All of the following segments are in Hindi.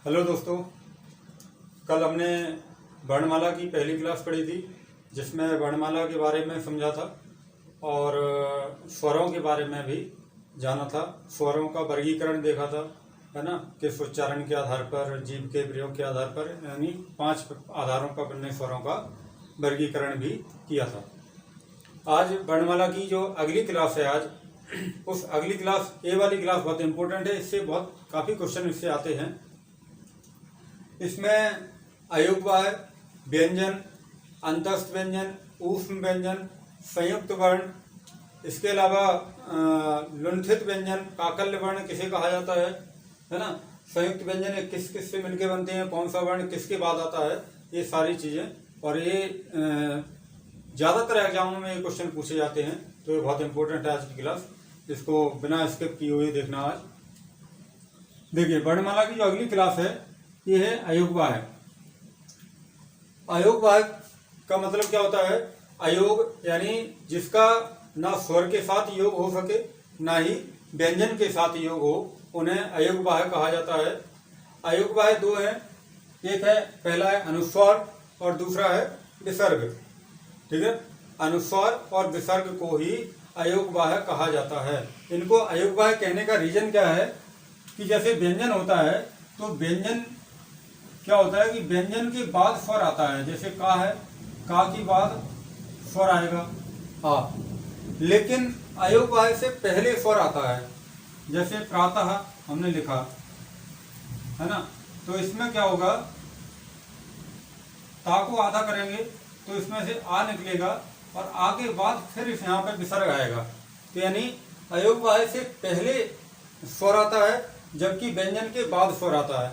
हेलो दोस्तों, कल हमने वर्णमाला की पहली क्लास पढ़ी थी जिसमें वर्णमाला के बारे में समझा था और स्वरों के बारे में भी जाना था। स्वरों का वर्गीकरण देखा था, है ना, किस उच्चारण के आधार पर, जीभ के प्रयोग के आधार पर, यानी 5 आधारों पर बने स्वरों का वर्गीकरण भी किया था। आज वर्णमाला की जो अगली क्लास है आज उस अगली क्लास, ए वाली क्लास बहुत इंपॉर्टेंट है। इससे बहुत काफ़ी क्वेश्चन इससे आते हैं। इसमें अयुग्मवाह्य, व्यंजन, अंतस्थ व्यंजन, ऊष्म व्यंजन, संयुक्त वर्ण, इसके अलावा लुंठित व्यंजन, काकल्य वर्ण किसे कहा जाता है ना, संयुक्त व्यंजन किस किस से मिलके बनते हैं, कौन सा वर्ण किसके बाद आता है, ये सारी चीज़ें। और ये ज़्यादातर एग्जामों में ये क्वेश्चन पूछे जाते हैं, तो ये बहुत इंपॉर्टेंट है आज की क्लास। इसको बिना स्किप किए हुए देखना। आज देखिए, वर्णमाला की जो अगली क्लास है ये है अयोगवाह्य। अयोगवाह्य का मतलब क्या होता है? अयोग यानी जिसका ना स्वर के साथ योग हो सके ना ही व्यंजन के साथ योग हो, उन्हें अयोगवाह्य कहा जाता है। अयोगवाह्य दो हैं, एक है, पहला है अनुस्वार और दूसरा है विसर्ग। ठीक है, अनुस्वार और विसर्ग को ही अयोगवाह्य कहा जाता है। इनको अयोगवाह्य कहने का रीजन क्या है कि जैसे व्यंजन होता है तो व्यंजन क्या होता है कि व्यंजन के बाद स्वर आता है। जैसे का है, का के बाद स्वर आएगा आ, लेकिन अयोगवाह्य से पहले स्वर आता है। जैसे प्रातः हमने लिखा है ना, तो इसमें क्या होगा, ता को आधा करेंगे तो इसमें से आ निकलेगा और आ के बाद फिर इस यहाँ पे विसर्ग आएगा। तो यानी अयोगवाह्य से पहले स्वर आता है जबकि व्यंजन के बाद स्वर आता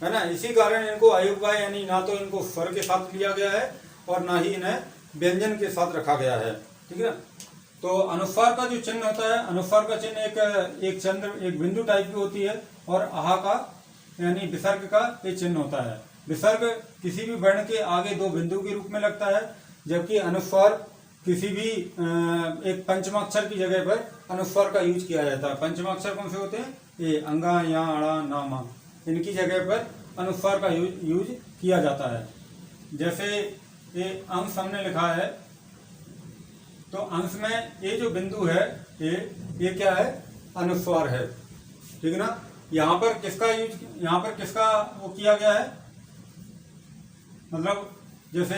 है ना। इसी कारण इनको अयोगवाह्य यानी ना तो इनको स्वर के साथ लिया गया है और ना ही इन्हें व्यंजन के साथ रखा गया है। ठीक है, तो अनुस्वार का जो चिन्ह होता है, अनुस्वार का चिन्ह एक चंद्र, एक बिंदु टाइप की होती है, और आहा का यानी विसर्ग का ये चिन्ह होता है। विसर्ग किसी भी वर्ण के आगे 2 बिंदु के रूप में लगता है, जबकि अनुस्वार किसी भी एक पंचमाक्षर की जगह पर अनुस्वार का यूज किया जाता है। पंचमाक्षर कौन से होते हैं? ये अंगा, या, अड़ा, ना, मा, इनकी जगह पर अनुस्वार का यूज किया जाता है। जैसे ये अंश हमने लिखा है, तो अंश में ये जो बिंदु है ये क्या है? अनुस्वार है। ठीक है ना। यहाँ पर किसका वो किया गया है, मतलब जैसे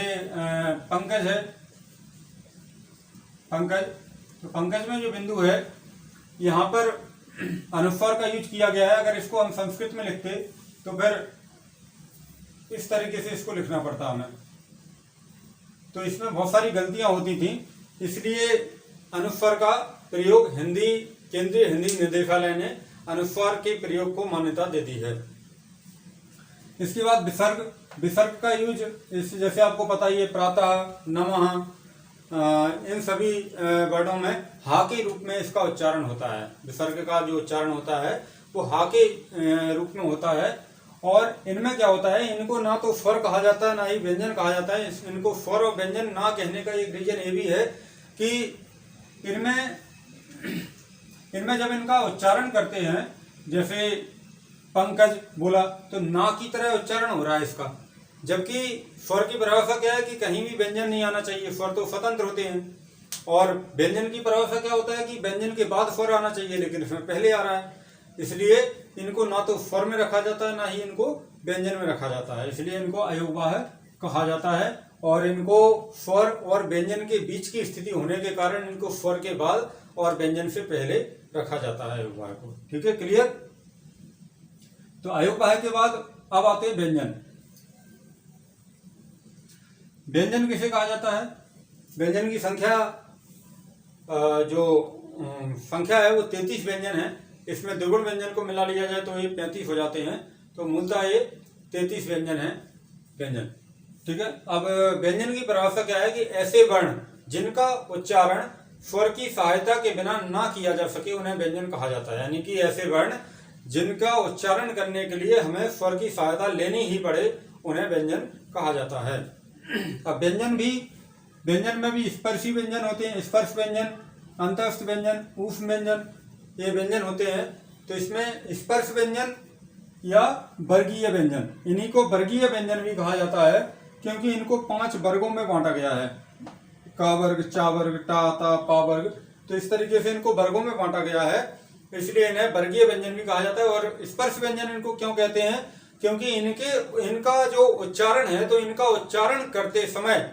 पंकज है, पंकज, तो पंकज में जो बिंदु है यहाँ पर अनुस्वार का यूज किया गया है। अगर इसको हम संस्कृत में लिखते तो फिर इस तरीके से इसको लिखना पड़ता हमें, तो इसमें बहुत सारी गलतियां होती थी। इसलिए अनुस्वार का प्रयोग केंद्रीय हिंदी निर्देशालय ने अनुस्वार के प्रयोग को मान्यता दे दी है। इसके बाद विसर्ग का यूज, जैसे आपको पता ही है, प्रातः, नमः, इन सभी वर्णों में हा के रूप में इसका उच्चारण होता है। विसर्ग का जो उच्चारण होता है वो हा के रूप में होता है। और इनमें क्या होता है, इनको ना तो स्वर कहा जाता है ना ही व्यंजन कहा जाता है। इनको स्वर और व्यंजन ना कहने का एक रीजन ये भी है कि इनमें जब इनका उच्चारण करते हैं, जैसे पंकज बोला तो ना की तरह उच्चारण हो रहा है इसका, जबकि स्वर की परिभाषा क्या है कि कहीं भी व्यंजन नहीं आना चाहिए, स्वर तो स्वतंत्र होते हैं। और व्यंजन की परिभाषा क्या होता है कि व्यंजन के बाद स्वर आना चाहिए, लेकिन इसमें पहले आ रहा है। इसलिए इनको ना तो स्वर में रखा जाता है ना ही इनको व्यंजन में रखा जाता है, इसलिए इनको अयोगवाह्य कहा जाता है। और इनको स्वर और व्यंजन के बीच की स्थिति होने के कारण इनको स्वर के बाद और व्यंजन से पहले रखा जाता है अयोगवाह्य को। ठीक है, क्लियर। तो अयोगवाह्य के बाद अब आते हैं व्यंजन। व्यंजन किसे कहा जाता है? व्यंजन की संख्या जो संख्या है वो 33 व्यंजन है। इसमें द्विगुण व्यंजन को मिला लिया जाए तो ये 35 हो जाते हैं, तो मूलतः ये 33 व्यंजन है व्यंजन। ठीक है, अब व्यंजन की परिभाषा क्या है कि ऐसे वर्ण जिनका उच्चारण स्वर की सहायता के बिना ना किया जा सके उन्हें व्यंजन कहा जाता है। यानी कि ऐसे वर्ण जिनका उच्चारण करने के लिए हमें स्वर की सहायता लेनी ही पड़े उन्हें व्यंजन कहा जाता है। अब व्यंजन में भी स्पर्शी व्यंजन होते हैं, स्पर्श व्यंजन, अंतस्थ व्यंजन, ऊष्म व्यंजन, ये व्यंजन होते हैं। तो इसमें स्पर्श व्यंजन या वर्गीय व्यंजन। इन्हीं को वर्गीय व्यंजन भी कहा जाता है क्योंकि इनको 5 वर्गों में बांटा गया है, का वर्ग, चा वर्ग, टा, ता, पा वर्ग। तो इस तरीके से इनको वर्गों में बांटा गया है, इसलिए इन्हें वर्गीय व्यंजन भी कहा जाता है। और स्पर्श व्यंजन इनको क्यों कहते हैं, क्योंकि इनका जो उच्चारण है, तो इनका उच्चारण करते समय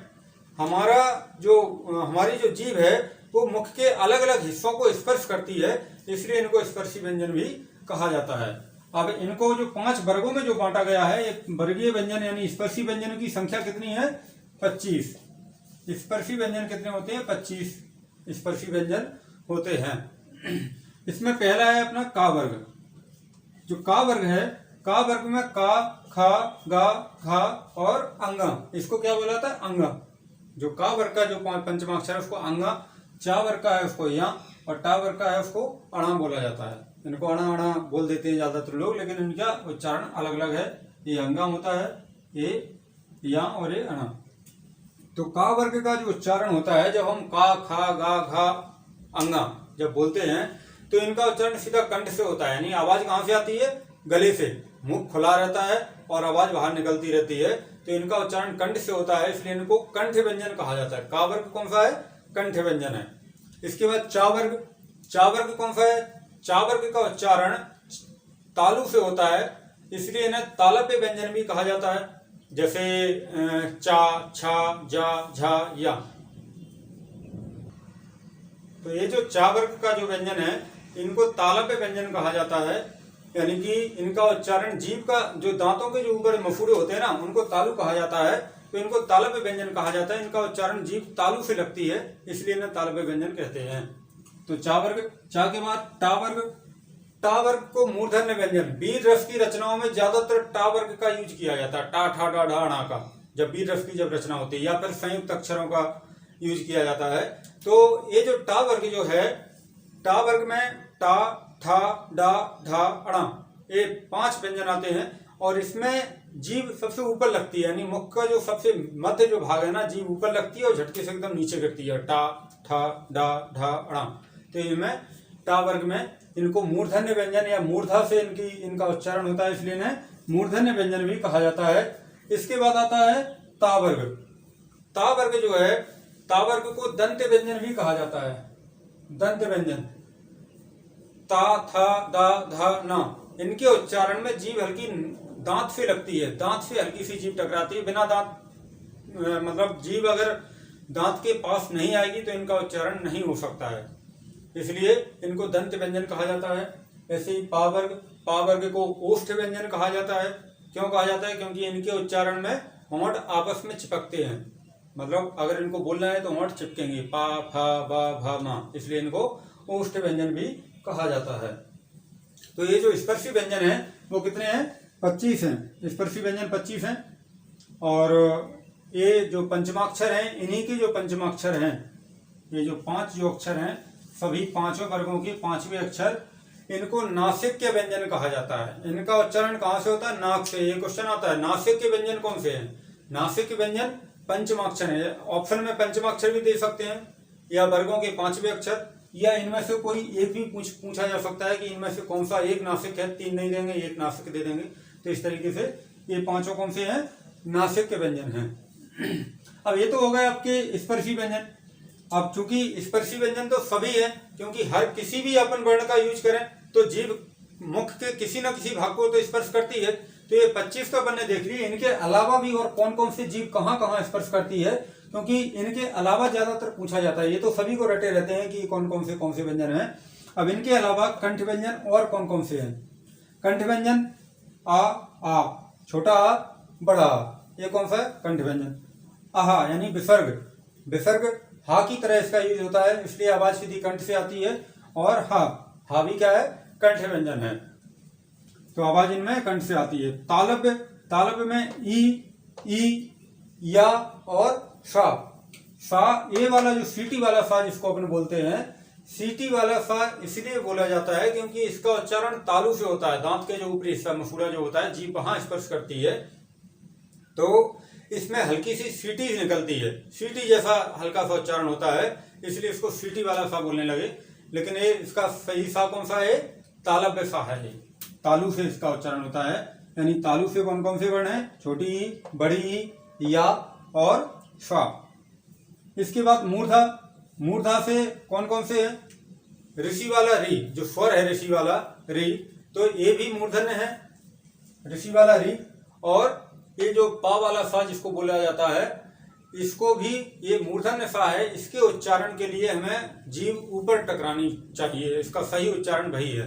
हमारी जो जीभ है वो मुख के अलग अलग हिस्सों को स्पर्श करती है, इसलिए इनको स्पर्शी व्यंजन भी कहा जाता है। अब इनको जो 5 वर्गों में जो बांटा गया है, एक वर्गीय व्यंजन यानी स्पर्शी व्यंजन की संख्या कितनी है, 25। स्पर्शी व्यंजन कितने होते हैं, 25 स्पर्शी व्यंजन होते हैं। इसमें पहला है अपना का वर्ग। जो का वर्ग है, का वर्ग में का, खा, गा, घा और अंगा, इसको क्या बोला था, अंगा। जो का वर्ग का जो पंचमाक्षर है उसको अंगा, चा वर्ग का है उसको या, और टा वर्ग का है उसको अणा बोला जाता है। इनको अणा अणा बोल देते हैं ज्यादातर लोग, लेकिन इनका उच्चारण अलग अलग है। ये अंगा होता है, ये या और ये अणा। तो का वर्ग का जो उच्चारण होता है, जब हम का, खा, गा, घा, अंगा जब बोलते हैं तो इनका उच्चारण सीधा कंठ से होता है, यानी आवाज कहाँ से आती है, गले से। मुख खुला रहता है और आवाज बाहर निकलती रहती है, तो इनका उच्चारण कंठ से होता है, इसलिए इनको कंठ व्यंजन कहा जाता है। का वर्ग कौन सा है, कंठ व्यंजन है। इसके बाद चा वर्ग। चा वर्ग कौन सा है, चा वर्ग का उच्चारण तालु से होता है, इसलिए इन्हें तालव्य व्यंजन भी कहा जाता है, जैसे चा, छा, जा, झा, या। तो ये जो चा वर्ग का जो व्यंजन है, इनको तालव्य व्यंजन कहा जाता है, यानी कि इनका उच्चारण जीभ का जो दांतों के जो ऊपर मसूड़े होते हैं ना, उनको तालु कहा जाता है, तो इनको तालव्य व्यंजन कहा जाता है। इनका उच्चारण जीभ तालु से लगती है, इसलिए इन्हें तालव्य व्यंजन कहते हैं। तो चा वर्ग। चा के बाद टा वर्ग। टा वर्ग को मूर्धन्य व्यंजन, वीर रस की रचनाओं में ज्यादातर टा वर्ग का यूज किया जाता है, टा, ठा, डा, ढा, णा का, जब वीर रस की जब रचना होती है, या फिर संयुक्त अक्षरों का यूज किया जाता है। तो ये जो टा वर्ग जो है, टा वर्ग में टा, ठा, डा, ढा, अणा, ये 5 व्यंजन आते हैं, और इसमें जीभ सबसे ऊपर लगती है, यानी मुख का जो सबसे मध्य जो भाग है ना, जीभ ऊपर लगती है और झटके से एकदम नीचे गिरती है, टा, ठा, डा, ढा, अणा। तो इनमें टा वर्ग में इनको मूर्धन्य व्यंजन या मूर्धा से इनका उच्चारण होता है, इसलिए इन्हें मूर्धन्य व्यंजन भी कहा जाता है। इसके बाद आता है ता वर्ग। ता वर्ग जो है, ता वर्ग को दंत व्यंजन भी कहा जाता है, दंत व्यंजन। ता, था, दा, धा, ना, इनके उच्चारण में जीभ हल्की दांत से लगती है, दांत से हल्की सी जीभ टकराती है। बिना दांत मतलब जीभ अगर दांत के पास नहीं आएगी तो इनका उच्चारण नहीं हो सकता है, इसलिए इनको दंत व्यंजन कहा जाता है। ऐसे ही पा वर्ग। पा वर्ग को ओष्ठ व्यंजन कहा जाता है। क्यों कहा जाता है, क्योंकि इनके उच्चारण में होंठ आपस में चिपकते हैं, मतलब अगर इनको बोलना है तो होंठ चिपकेंगे, पा, फा, बा, भा, मा, इसलिए इनको ओष्ठ व्यंजन भी कहा जाता है। तो ये जो स्पर्शी व्यंजन है वो कितने हैं, 25 हैं। स्पर्शी व्यंजन 25 हैं, और ये जो पंचमाक्षर हैं, इन्हीं के जो पंचमाक्षर हैं, ये जो 5 जो अक्षर हैं, सभी 5 वर्गों के 5वें अक्षर, इनको नासिक्य व्यंजन कहा जाता है। इनका उच्चारण कहाँ से होता है, नाक से। ये क्वेश्चन आता है, नासिक्य व्यंजन कौन से हैं। नासिक्य व्यंजन पंचमाक्षर है। ऑप्शन में पंचमाक्षर भी दे सकते हैं, या वर्गों के 5वें अक्षर, या इनमें से कोई एक भी पूछा जा सकता है कि इनमें से कौन सा एक नासिक है, 3 नहीं देंगे, एक नासिक दे देंगे। तो इस तरीके से ये 5 कौन से हैं, नासिक्य व्यंजन हैं। अब ये तो हो गए आपके स्पर्शी व्यंजन। अब चूंकि स्पर्शी व्यंजन तो सभी है, क्योंकि हर किसी भी अपन वर्ण का यूज करें तो जीभ मुख के किसी न किसी भाग को तो स्पर्श करती है। तो ये 25 तो अपन ने देख ली, इनके अलावा भी और कौन कौन से जीभ कहाँ कहाँ स्पर्श करती है, क्योंकि इनके अलावा ज्यादातर पूछा जाता है। ये तो सभी को रटे रहते हैं कि कौन से व्यंजन है। अब इनके अलावा कंठ व्यंजन और कौन कौन से हैं। कंठ व्यंजन आ, छोटा आ, बड़ा आ, ये कौन सा है, कंठ व्यंजन। आहा यानी विसर्ग। विसर्ग हा की तरह इसका यूज होता है, इसलिए आवाज सीधी कंठ से आती है। और हा भी क्या है, कंठ व्यंजन है, तो आवाज इनमें कंठ से आती है। तालव्य। तालव्य में ई, या और सा ये वाला जो सीटी वाला सा जिसको अपन बोलते हैं, सीटी वाला सा इसलिए बोला जाता है क्योंकि इसका उच्चारण तालु से होता है। दांत के जो ऊपरी हिस्सा मसूड़ा जो होता है, जीभ वहां स्पर्श करती है, तो इसमें हल्की सी सीटी निकलती है, सीटी जैसा हल्का सा उच्चारण होता है, इसलिए इसको सीटी वाला सा बोलने लगे। लेकिन ये इसका सही सा कौन सा है, तालव्य सा है। तालु से इसका उच्चारण होता है। यानी तालु से कौन कौन से वर्ण है? छोटी ई, बड़ी ई, या और सा। इसके बाद मूर्धा। मूर्धा से कौन कौन से है? ऋषि वाला री, जो स्वर है ऋषि वाला री, तो ये भी मूर्धन्य है, ऋषि वाला री। और ये जो पा वाला सा जिसको बोला जाता है, इसको भी ये मूर्धन्य सा है। इसके उच्चारण के लिए हमें जीभ ऊपर टकरानी चाहिए, इसका सही उच्चारण वही है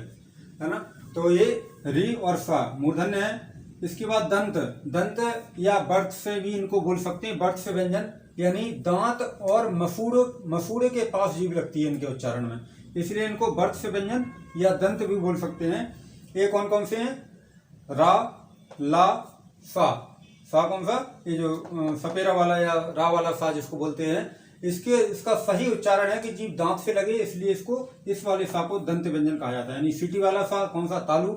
ना। तो ये री और सा मूर्धन्य है। इसके बाद दंत। दंत या बर्थ से भी इनको बोल सकते हैं, बर्थ से व्यंजन, यानी दांत और मसूड़े के पास जीभ लगती है इनके उच्चारण में, इसलिए इनको बर्थ से व्यंजन या दंत भी बोल सकते हैं। ये कौन कौन से हैं? रा, ला, सा। सा कौन सा? ये जो सपेरा वाला या रा वाला सा जिसको बोलते हैं, इसका सही उच्चारण है कि जीभ दांत से लगे, इसलिए इसको इस वाले सा को दंत व्यंजन कहा जाता है। यानी सीटी वाला सा कौन सा? तालु।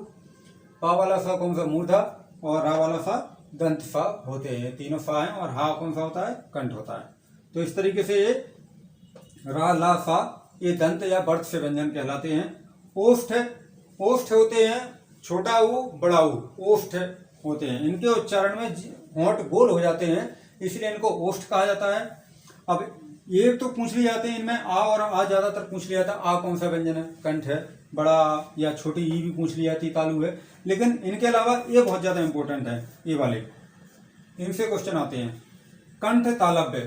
पा वाला सा कौन सा? मूर्धा। और रा वाला सा दंत सा होते हैं। तीनों सा हैं। और हा कौन सा होता है? कंठ होता है। तो इस तरीके से ये रा, ला, सा ये दंत या बर्थ से व्यंजन कहलाते हैं। ओष्ठ। ओष्ठ होते हैं छोटा ऊ, बड़ा ऊ, ओष्ठ होते हैं। इनके उच्चारण में होंठ गोल हो जाते हैं, इसलिए इनको ओष्ठ कहा जाता है। अब ये तो पूछ लिए जाते हैं, इनमें आ और आ ज्यादातर पूछ लिया जाता है। आ कौन सा व्यंजन है? कंठ है। बड़ा या छोटी ई भी पूछ ली जाती, तालु है। लेकिन इनके अलावा ये बहुत ज्यादा इंपॉर्टेंट है, ये वाले, इनसे क्वेश्चन आते हैं। कंठ तालव्य।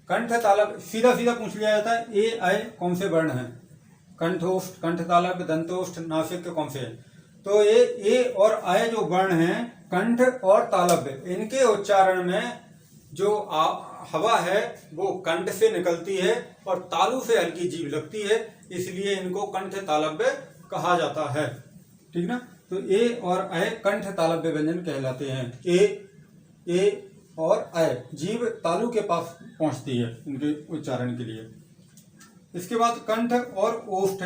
कंठ तालव्य सीधा सीधा पूछ लिया जाता है। ए आय कौन से वर्ण है? कंठोष्ठ, कंठ तालव्य, दंतोष्ठ, नासिक कौन से है? तो ये ए और आय जो वर्ण हैं, कंठ और तालव्य, इनके उच्चारण में जो हवा है वो कंठ से निकलती है और तालु से हल्की जीभ लगती है, इसलिए इनको कंठ तालव्य कहा जाता है। ठीक ना। तो ए और आय कंठ तालव्य व्यंजन कहलाते हैं। ए और आय जीभ तालु के पास पहुंचती है इनके उच्चारण के लिए। इसके बाद कंठ और ओष्ठ।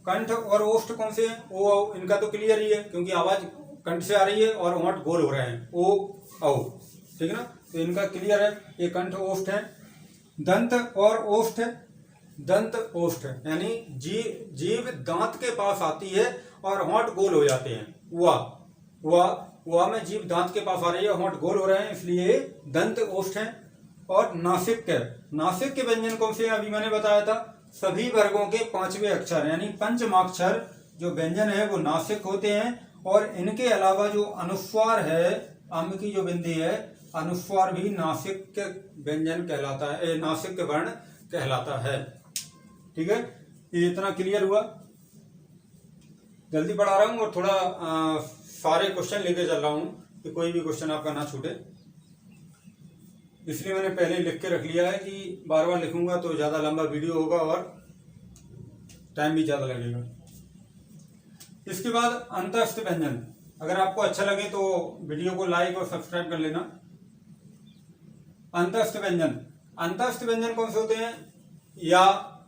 कंठ और ओष्ठ कौन से हैं? ओ, इनका तो क्लियर ही है क्योंकि आवाज कंठ से आ रही है और होंठ गोल हो रहे हैं, ओ औ। ठीक ना। तो इनका क्लियर है, ये कंठ ओष्ठ है। दंत और ओष्ठ। दंत ओष्ठ यानी जीभ दांत के पास आती है और होंठ गोल हो जाते हैं। वा में जीभ दांत के पास आ रही है, होंठ गोल हो रहे हैं, इसलिए दंत ओष्ठ है। और नासिक। नासिक के व्यंजन कौन से? अभी मैंने बताया था, सभी वर्गों के 5वें अक्षर यानी पंचमाक्षर जो व्यंजन है वो नासिक होते हैं। और इनके अलावा जो अनुस्वार है, अम की जो बिंदी है, अनुस्वार भी नासिक व्यंजन कहलाता है, नासिक वर्ण कहलाता है। ठीक है, ये इतना क्लियर हुआ। जल्दी पढ़ा रहा हूँ और थोड़ा सारे क्वेश्चन लेके चल रहा हूँ कि कोई भी क्वेश्चन आपका ना छूटे, इसलिए मैंने पहले लिख के रख लिया है कि बार बार लिखूंगा तो ज़्यादा लंबा वीडियो होगा और टाइम भी ज़्यादा लगेगा। इसके बाद अंतस्थ व्यंजन। अगर आपको अच्छा लगे तो वीडियो को लाइक और सब्सक्राइब कर लेना। अंतस्थ व्यंजन। अंतस्थ व्यंजन कौन से होते हैं? या,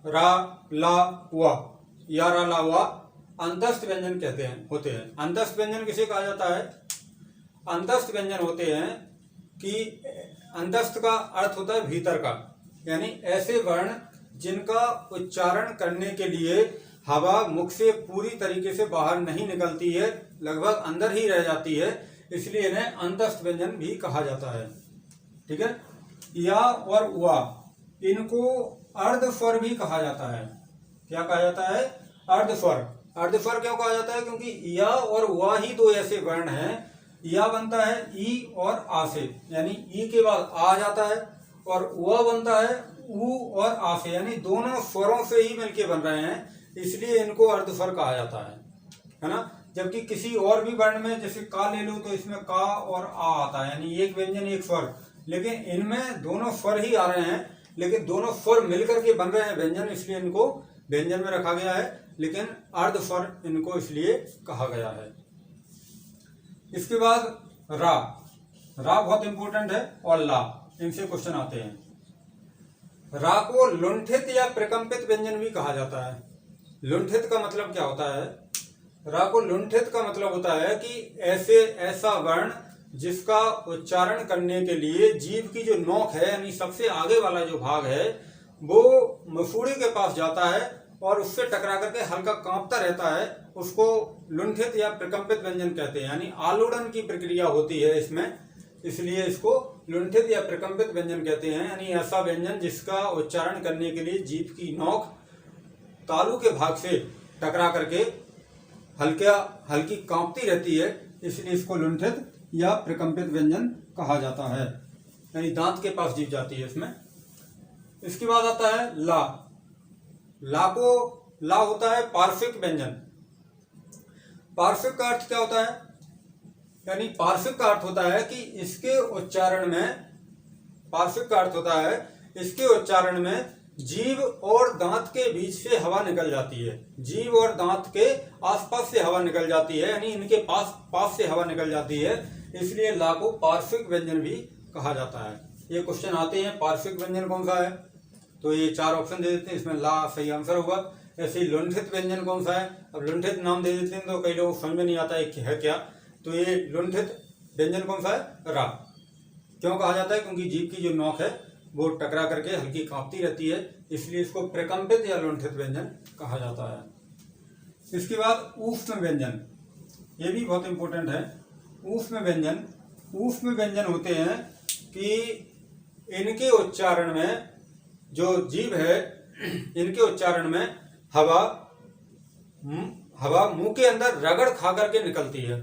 रा, ला, वा। या, रा, ला, वा अंतस्थ व्यंजन कहते हैं, होते हैं। अंतस्थ व्यंजन किसे कहा जाता है? अंतस्थ व्यंजन होते हैं कि अंतस्थ का अर्थ होता है भीतर का, यानी ऐसे वर्ण जिनका उच्चारण करने के लिए हवा मुख से पूरी तरीके से बाहर नहीं निकलती है, लगभग अंदर ही रह जाती है, इसलिए इन्हें अंतस्थ व्यंजन भी कहा जाता है। ठीक है। या और वा, इनको अर्ध स्वर भी कहा जाता है। क्या कहा जाता है? अर्ध स्वर। अर्ध स्वर क्यों कहा जाता है? क्योंकि या और वा ही दो ऐसे वर्ण हैं। या बनता है ई और आ से, यानी ई के बाद आ जाता है, और वा बनता है ऊ और आ से, यानी दोनों स्वरों से ही मिलके बन रहे हैं, इसलिए इनको अर्ध स्वर कहा जाता है ना। जबकि किसी और भी वर्ण में जैसे का ले लो तो इसमें का और आ आता है, यानी एक व्यंजन एक स्वर, लेकिन इनमें दोनों स्वर ही आ रहे हैं, लेकिन दोनों स्वर मिलकर के बन रहे हैं व्यंजन, इसलिए इनको व्यंजन में रखा गया है, लेकिन अर्ध स्वर इनको इसलिए कहा गया है। इसके बाद रा। रा बहुत इंपॉर्टेंट है, और ला, इनसे क्वेश्चन आते हैं। रा को लुंठित या प्रकंपित व्यंजन भी कहा जाता है। लुंठित का मतलब क्या होता है? रा को लुंठित का मतलब होता है कि ऐसा वर्ण जिसका उच्चारण करने के लिए जीभ की जो नोक है, यानी सबसे आगे वाला जो भाग है, वो मसूड़े के पास जाता है और उससे टकरा करके हल्का कांपता रहता है, उसको लुंठित या प्रकंपित व्यंजन कहते हैं। यानी आलोड़न की प्रक्रिया होती है इसमें, इसलिए इसको लुंठित या प्रकंपित व्यंजन कहते हैं। यानी ऐसा व्यंजन जिसका उच्चारण करने के लिए जीभ की नोक तालू के भाग से टकरा करके हल्की कांपती रहती है, इसलिए इसको लुंठित या प्रकंपित व्यंजन कहा जाता है। यानी दांत के पास जीभ जाती है इसमें। इसके बाद आता है ला। ला होता है पार्श्विक व्यंजन। पार्श्विक का अर्थ क्या होता है? यानी पार्श्विक का अर्थ होता है कि इसके उच्चारण में जीभ और दांत के बीच से हवा निकल जाती है। जीभ और दांत के आसपास से हवा निकल जाती है, यानी इनके पास से हवा निकल जाती है, इसलिए ला को पार्श्विक व्यंजन भी कहा जाता है। ये क्वेश्चन आते हैं, पार्श्विक व्यंजन कौन सा है? तो ये 4 ऑप्शन दे देते हैं, इसमें ला सही आंसर होगा। ऐसे ही लुंठित व्यंजन कौन सा है? अब लुंठित नाम दे देते हैं तो कई लोगों को समझ में नहीं आता है क्या। तो ये लुंठित व्यंजन कौन सा है? रा। क्यों कहा जाता है? क्योंकि जीभ की जो नोक है वो टकरा करके हल्की कांपती रहती है, इसलिए इसको प्रकंपित या लुंठित व्यंजन कहा जाता है। इसके बाद ऊष्म व्यंजन, ये भी बहुत इंपॉर्टेंट है। ऊष्म व्यंजन होते हैं कि इनके उच्चारण में जो जीभ है, इनके उच्चारण में हवा मुंह के अंदर रगड़ खा करके निकलती है।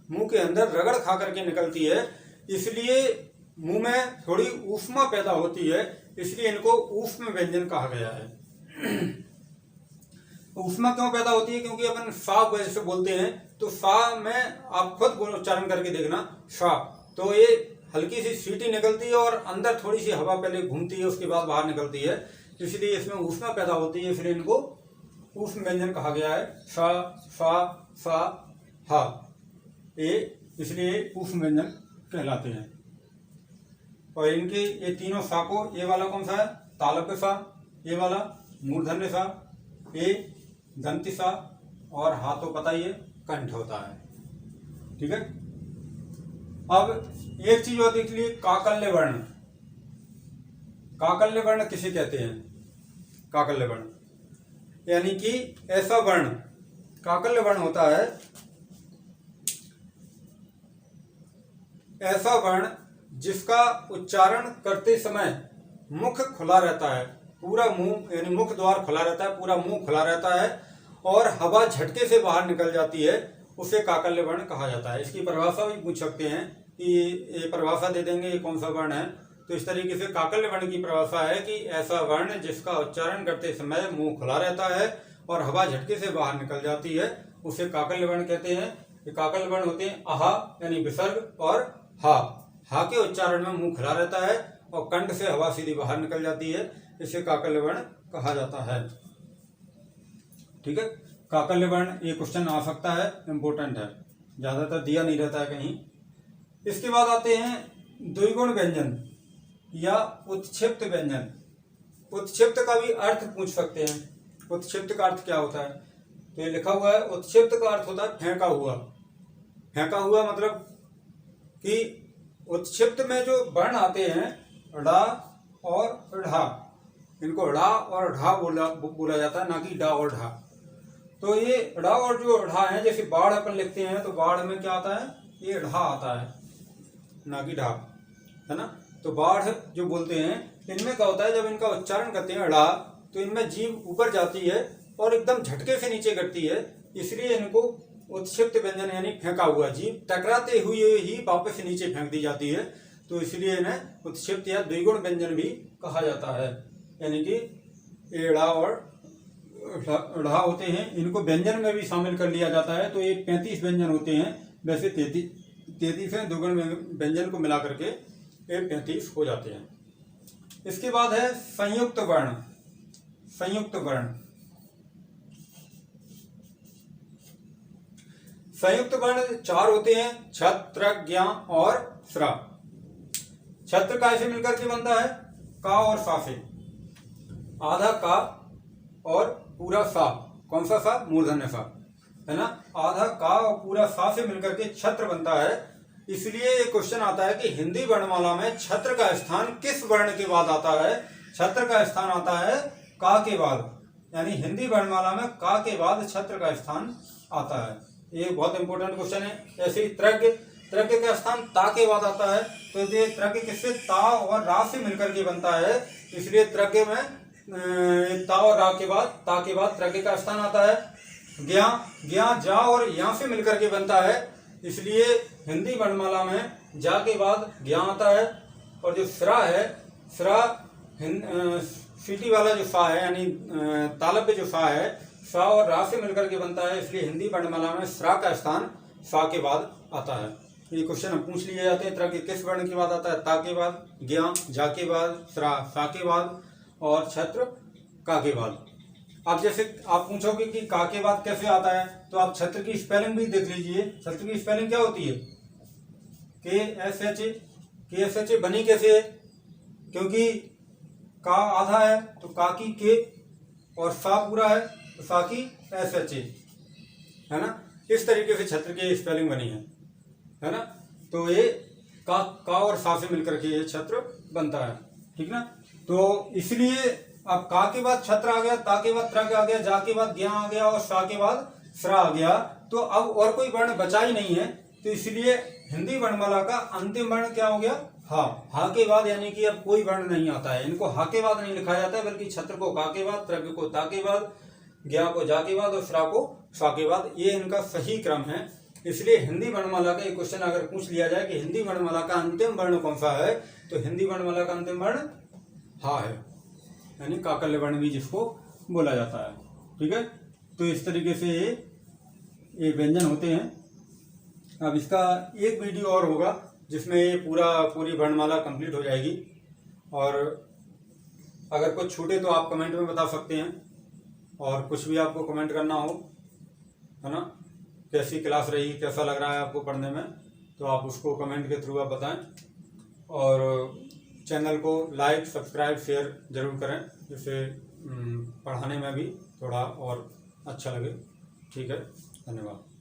मुंह के अंदर रगड़ खा करके निकलती है, इसलिए मुंह में थोड़ी ऊष्मा पैदा होती है, इसलिए इनको ऊष्म व्यंजन कहा गया है। ऊष्मा क्यों पैदा होती है? क्योंकि अपन सा वजह से बोलते हैं, तो सा में आप खुद उच्चारण करके देखना, सा, तो ये हल्की सी सीटी निकलती है और अंदर थोड़ी सी हवा पहले घूमती है, उसके बाद बाहर निकलती है, इसलिए इसमें ऊष्मा पैदा होती है, इसलिए इनको ऊष्म व्यंजन कहा गया है। सा, सा, सा, हा, ये इसलिए ऊष्म व्यंजन कहलाते हैं। और इनके ये तीनों सा को, ये वाला कौन सा है? तालव्य सा, ये वाला मूर्धन्य सा, ये दंती सा, और हा तो पता ही है कंठ होता है। ठीक है। अब एक चीज और देख लिए, काकल्य वर्ण। काकल्य वर्ण किसे कहते हैं? काकल्य वर्ण यानी कि ऐसा वर्ण, काकल्य वर्ण होता है ऐसा वर्ण जिसका उच्चारण करते समय मुख खुला रहता है, पूरा मुंह यानी मुख द्वार खुला रहता है, पूरा मुंह खुला रहता है और हवा झटके से बाहर निकल जाती है, उसे काकल्य वर्ण कहा जाता है। इसकी परिभाषा भी पूछ सकते हैं कि ये परिभाषा दे देंगे ये कौन सा वर्ण है, तो इस तरीके से काकल्य वर्ण की परिभाषा है कि ऐसा वर्ण जिसका उच्चारण करते समय मुंह खुला रहता है और हवा झटके से बाहर निकल जाती है, उसे काकल्य वर्ण कहते हैं। ये काकल्य वर्ण होते हैं आहा यानी विसर्ग और हा। हा के उच्चारण में मुंह खुला रहता है और कंठ से हवा सीधी बाहर निकल जाती है, इसे काकल्य वर्ण कहा जाता है। ठीक है। काकल्य वर्ण ये क्वेश्चन आ सकता है, इंपोर्टेंट है, ज्यादातर दिया नहीं रहता है कहीं। इसके बाद आते हैं द्विगुण व्यंजन या उत्क्षिप्त व्यंजन। उत्क्षिप्त का भी अर्थ पूछ सकते हैं। उत्क्षिप्त का अर्थ क्या होता है? तो ये लिखा हुआ है, उत्क्षिप्त का अर्थ होता है फेंका हुआ। फेंका हुआ मतलब कि उत्क्षिप्त में जो वर्ण आते हैं ड़ा और ढा, इनको ड़ा और ढा बोला जाता है, ना कि डा और ढा। तो ये ड़ा और जो ढा है, जैसे बाढ़ अपन लिखते हैं तो बाढ़ में क्या आता है? ये ढा आता है, ना कि ढा, है ना। तो बाढ़ जो बोलते हैं, इनमें क्या होता है, जब इनका उच्चारण करते हैं ड़ा, तो इनमें जीभ ऊपर जाती है और एकदम झटके से नीचे गिरती है, इसलिए इनको उत्क्षिप्त व्यंजन यानी फेंका हुआ, जीभ टकराते हुए ही वापस नीचे फेंक दी जाती है, तो इसलिए इन्हें उत्क्षिप्त या द्विगुण व्यंजन भी कहा जाता है। यानी कि एड़ा और ढ़ा होते हैं, इनको व्यंजन में भी शामिल कर लिया जाता है। तो ये 35 व्यंजन होते हैं, वैसे 33 है, द्विगुण व्यंजन को मिला करके ये 35 हो जाते हैं। इसके बाद है संयुक्त वर्ण। संयुक्त वर्ण, संयुक्त वर्ण 4 होते हैं, छत्र, ज्ञ और स्र। छत्र का ऐसे मिलकर के बनता है का और सा से, आधा का और पूरा सा। कौन सा सा? मूर्धन्य सा, है ना। आधा का और पूरा सा से मिलकर के छत्र बनता है। इसलिए ये क्वेश्चन आता है कि हिंदी वर्णमाला में छत्र का स्थान किस वर्ण के बाद आता है? छत्र का स्थान आता है का के बाद। यानी हिंदी वर्णमाला में का के बाद छत्र का स्थान आता है। ये बहुत इंपॉर्टेंट क्वेश्चन है। ऐसे ही त्रग्य, त्रग्य का स्थान ता के बाद आता है, तो ये त्रग्य किससे, ता और रा से मिलकर के बनता है, इसलिए त्रग्य में ता और रा के बाद, ता के बाद त्रग्य का स्थान आता है। ज्ञा, ज्ञा जा और या से मिलकर के बनता है, इसलिए हिंदी वर्णमाला में जा के बाद ज्ञा आता है। और जो स्रा है, स्रा सीटी वाला जो सा है, यानी तालब पे जो सा है, सा और रा से मिलकर के बनता है, इसलिए हिंदी वर्णमाला में स्रा का स्थान सा के बाद आता है। ये क्वेश्चन पूछ लिए जाते हैं। त्रग्य किस वर्ण के बाद आता है, ता के बाद, ज्ञा जा के बाद, स्रा सा के बाद और छत्र का के बाद। अब जैसे आप पूछोगे कि का के बाद कैसे आता है, तो आप छत्र की स्पेलिंग भी देख लीजिए। छत्र की स्पेलिंग क्या होती है, KSH बनी कैसे है, क्योंकि का आधा है तो का की के और सा पूरा है तो सा की SH है ना। इस तरीके से छत्र की स्पेलिंग बनी है ना। तो ये का और सा से मिलकर के ये छत्र बनता है, ठीक ना। तो इसलिए अब का के बाद छत्र आ गया, ता के बाद त्रग्य आ गया, जा के बाद ज्ञा आ गया और सा के बाद स्रा आ गया, तो अब और कोई वर्ण बचा ही नहीं है। तो इसलिए हिंदी वर्णमाला का अंतिम वर्ण क्या हो गया, हा। हा के बाद यानी कि अब कोई वर्ण नहीं आता है। इनको हा के बाद नहीं लिखा जाता है, बल्कि छत्र को का के बाद, त्रग्य को ता के बाद, ज्ञा को जा के बाद और स्रा को सा के बाद, ये इनका सही क्रम है। इसलिए हिंदी वर्णमाला का एक क्वेश्चन अगर पूछ लिया जाए कि हिंदी वर्णमाला का अंतिम वर्ण कौन सा है, तो हिंदी वर्णमाला का अंतिम वर्ण हा है, यानी काकल्य वर्ण भी जिसको बोला जाता है, ठीक है। तो इस तरीके से ये व्यंजन होते हैं। अब इसका एक वीडियो और होगा जिसमें पूरी वर्णमाला कंप्लीट हो जाएगी। और अगर कुछ छूटे तो आप कमेंट में बता सकते हैं, और कुछ भी आपको कमेंट करना हो, है ना, कैसी क्लास रही, कैसा लग रहा है आपको पढ़ने में, तो आप उसको कमेंट के थ्रू आप बताएं। और चैनल को लाइक, सब्सक्राइब, शेयर जरूर करें, जिससे पढ़ाने में भी थोड़ा और अच्छा लगे, ठीक है। धन्यवाद।